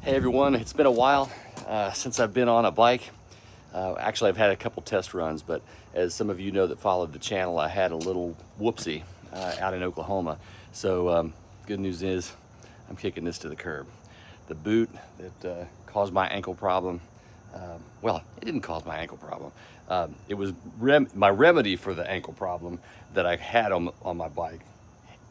Hey everyone, it's been a while since I've been on a bike. Actually, I've had a couple test runs, but as some of you know that followed the channel, I had a little whoopsie out in Oklahoma. So good news is I'm kicking this to the curb. The boot that caused my ankle problem, well, it didn't cause my ankle problem. It was my remedy for the ankle problem that I had on my bike.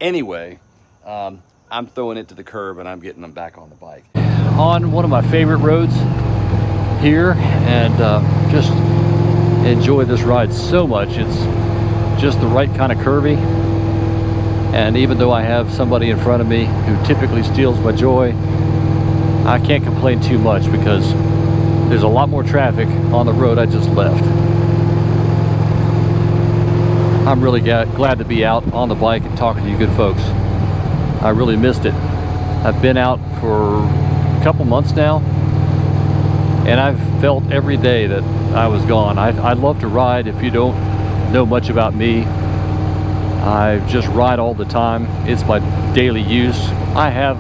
Anyway, I'm throwing it to the curb and I'm getting them back on the bike. On one of my favorite roads here, and just enjoy this ride so much. It's just the right kind of curvy, and even though I have somebody in front of me who typically steals my joy, I can't complain too much because there's a lot more traffic on the road I just left. I'm really glad to be out on the bike and talking to you good folks. I really missed it. I've been out for couple months now, and I've felt every day that I was gone. I love to ride. If you don't know much about me, I just ride all the time. It's my daily use. I have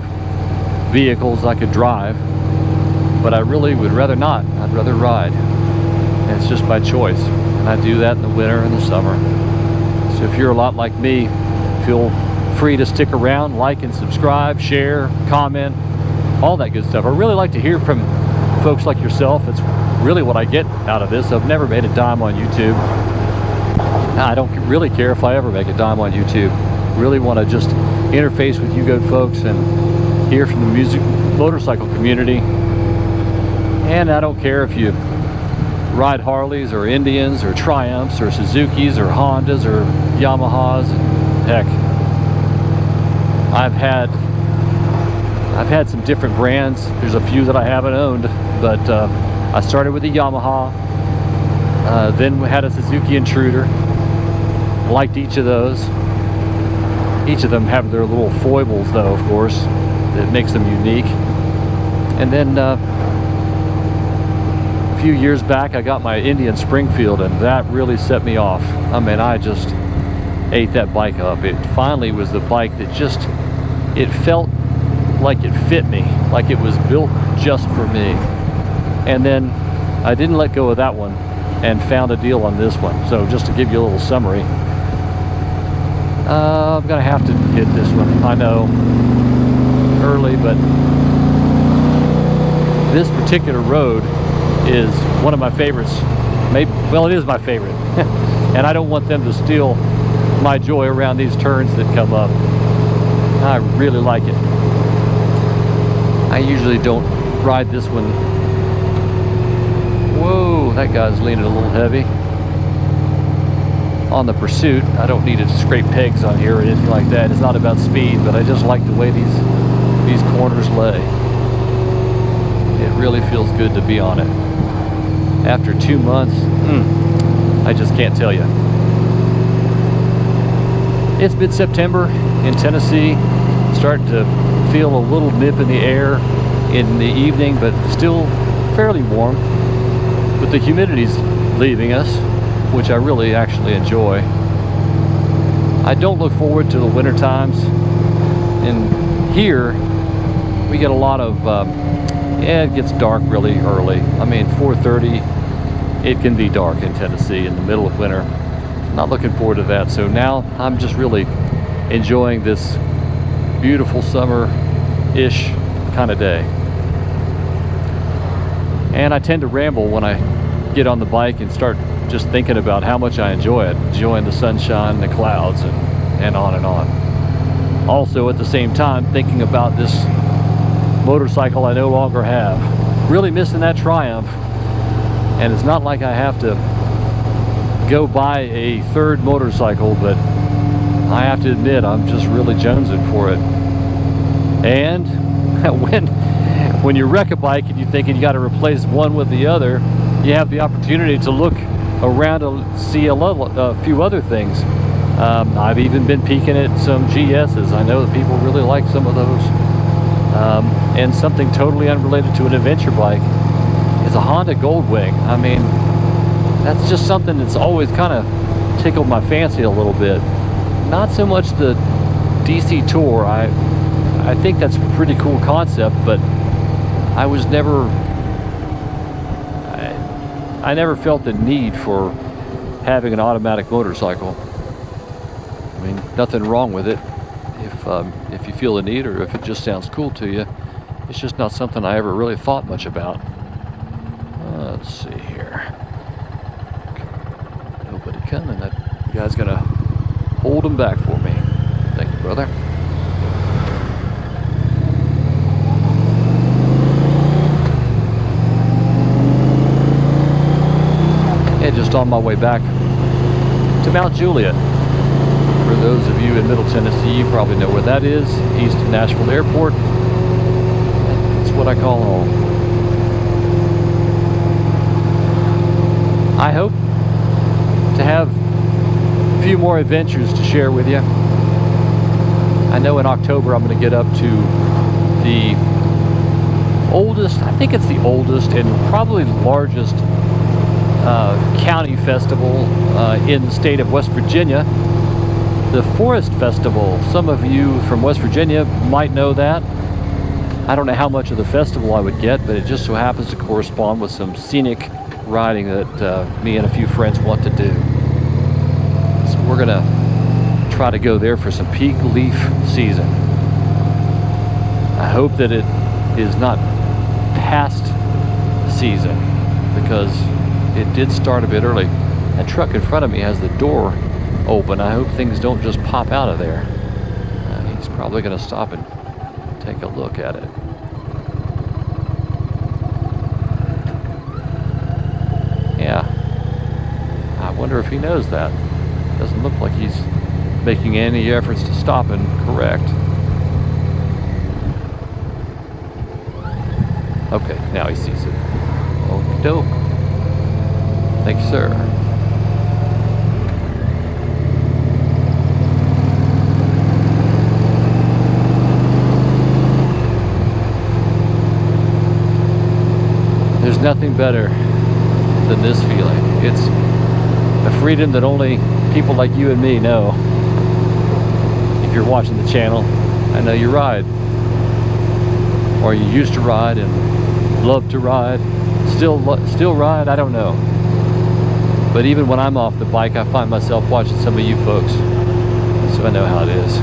vehicles I could drive, but I really would rather not. I'd rather ride, and it's just by choice, and I do that in the winter and the summer. So if you're a lot like me, feel free to stick around, like and subscribe, share, comment, all that good stuff. I really like to hear from folks like yourself. It's really what I get out of this. I've never made a dime on YouTube. I don't really care if I ever make a dime on YouTube. Really want to just interface with you good folks and hear from the motorcycle community. And I don't care if you ride Harleys or Indians or Triumphs or Suzukis or Hondas or Yamahas. Heck, I've had some different brands. There's a few that I haven't owned, but I started with a Yamaha, then we had a Suzuki Intruder. Liked each of those. Each of them have their little foibles though, of course, that makes them unique. And then a few years back I got my Indian Springfield, and that really set me off. I mean, I just ate that bike up. It finally was the bike that just, it felt like it fit me, like it was built just for me. And then I didn't let go of that one and found a deal on this one. So just to give you a little summary, I'm gonna have to hit this one, I know, early, but this particular road is one of my favorites. Well, it is my favorite. And I don't want them to steal my joy around these turns that come up. I really like it. I usually don't ride this one. Whoa, that guy's leaning a little heavy. On the Pursuit, I don't need to scrape pegs on here or anything like that. It's not about speed, but I just like the way these corners lay. It really feels good to be on it. After 2 months, I just can't tell you. It's mid-September in Tennessee. Starting to feel a little nip in the air in the evening, but still fairly warm. But the humidity's leaving us, which I really actually enjoy. I don't look forward to the winter times. And here, we get a lot of, it gets dark really early. I mean, 4:30, it can be dark in Tennessee in the middle of winter. Not looking forward to that. So now I'm just really enjoying this beautiful summer-ish kind of day. And I tend to ramble when I get on the bike and start just thinking about how much I enjoy it, enjoying the sunshine, the clouds, and on and on. Also at the same time thinking about this motorcycle I no longer have. Really missing that Triumph, and it's not like I have to go buy a third motorcycle, but I have to admit I'm just really jonesing for it. And when you wreck a bike and you're thinking you got to replace one with the other, you have the opportunity to look around to see a few other things. I've even been peeking at some GS's. I know that people really like some of those. And something totally unrelated to an adventure bike is a Honda Goldwing. I mean, that's just something that's always kind of tickled my fancy a little bit. Not so much the DC Tour. I think that's a pretty cool concept, but I was never, I never felt the need for having an automatic motorcycle. I mean, nothing wrong with it if you feel the need, or if it just sounds cool to you. It's just not something I ever really thought much about. Let's see here. Nobody coming. That guy's gonna hold him back for me. Thank you, brother. And just on my way back to Mount Juliet. For those of you in Middle Tennessee, you probably know where that is. East of Nashville Airport. That's what I call home. I hope to have a few more adventures to share with you. I know in October I'm going to get up to the oldest, I think it's the oldest and probably largest county festival in the state of West Virginia, the Forest Festival. Some of you from West Virginia might know that. I don't know how much of the festival I would get, but it just so happens to correspond with some scenic riding that me and a few friends want to do. So we're gonna try to go there for some peak leaf season. I hope that it is not past season, because it did start a bit early. That truck in front of me has the door open. I hope things don't just pop out of there. He's probably going to stop and take a look at it. Yeah. I wonder if he knows that. Doesn't look like he's making any efforts to stop and correct. Okay, now he sees it. Okie doke. Thank you, sir. There's nothing better than this feeling. It's a freedom that only people like you and me know. If you're watching the channel, I know you ride. Or you used to ride and love to ride. Still ride, I don't know. But even when I'm off the bike, I find myself watching some of you folks. So I know how it is.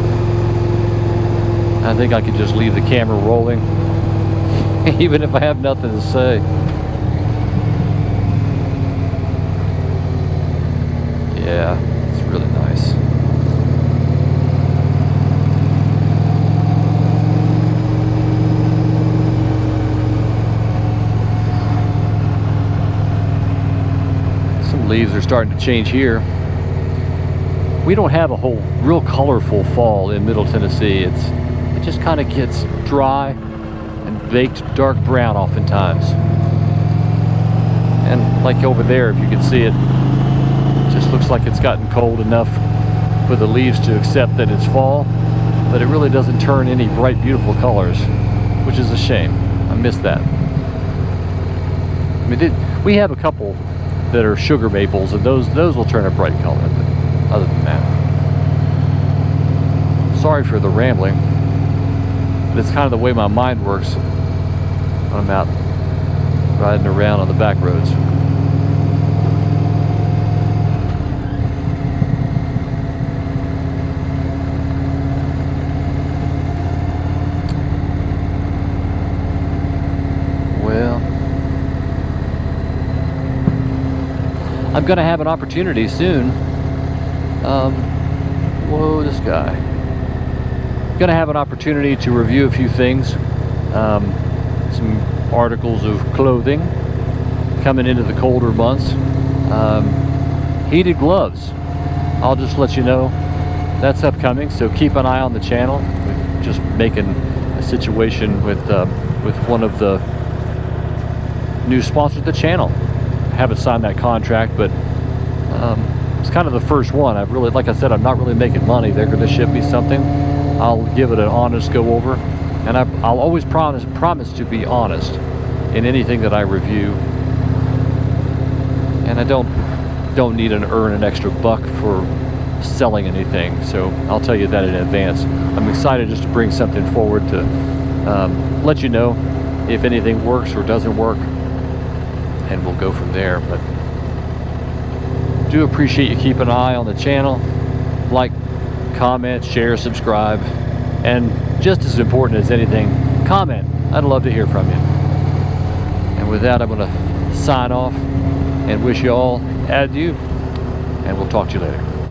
I think I could just leave the camera rolling, even if I have nothing to say. Yeah, it's really nice. Leaves are starting to change here. We don't have a whole real colorful fall in Middle Tennessee. It just kind of gets dry and baked dark brown oftentimes. And like over there, if you can see it, it just looks like it's gotten cold enough for the leaves to accept that it's fall, but it really doesn't turn any bright, beautiful colors, which is a shame. I miss that. I mean, we have a couple that are sugar maples, and those will turn a bright color, but other than that, sorry for the rambling, but it's kind of the way my mind works when I'm out riding around on the back roads. I'm going to have an opportunity soon. Whoa, this guy. Going to have an opportunity to review a few things. Some articles of clothing coming into the colder months. Heated gloves. I'll just let you know that's upcoming, so keep an eye on the channel. We're just making a situation with one of the new sponsors of the channel. Haven't signed that contract, but it's kind of the first one. I've really, like I said, I'm not really making money. They're going to ship me something. I'll give it an honest go over, and I'll always promise to be honest in anything that I review. And I don't need to earn an extra buck for selling anything, so I'll tell you that in advance. I'm excited just to bring something forward to let you know if anything works or doesn't work, and we'll go from there. But do appreciate you keeping an eye on the channel. Like, comment, share, subscribe, and just as important as anything, comment. I'd love to hear from you. And with that, I'm going to sign off and wish you all adieu, and we'll talk to you later.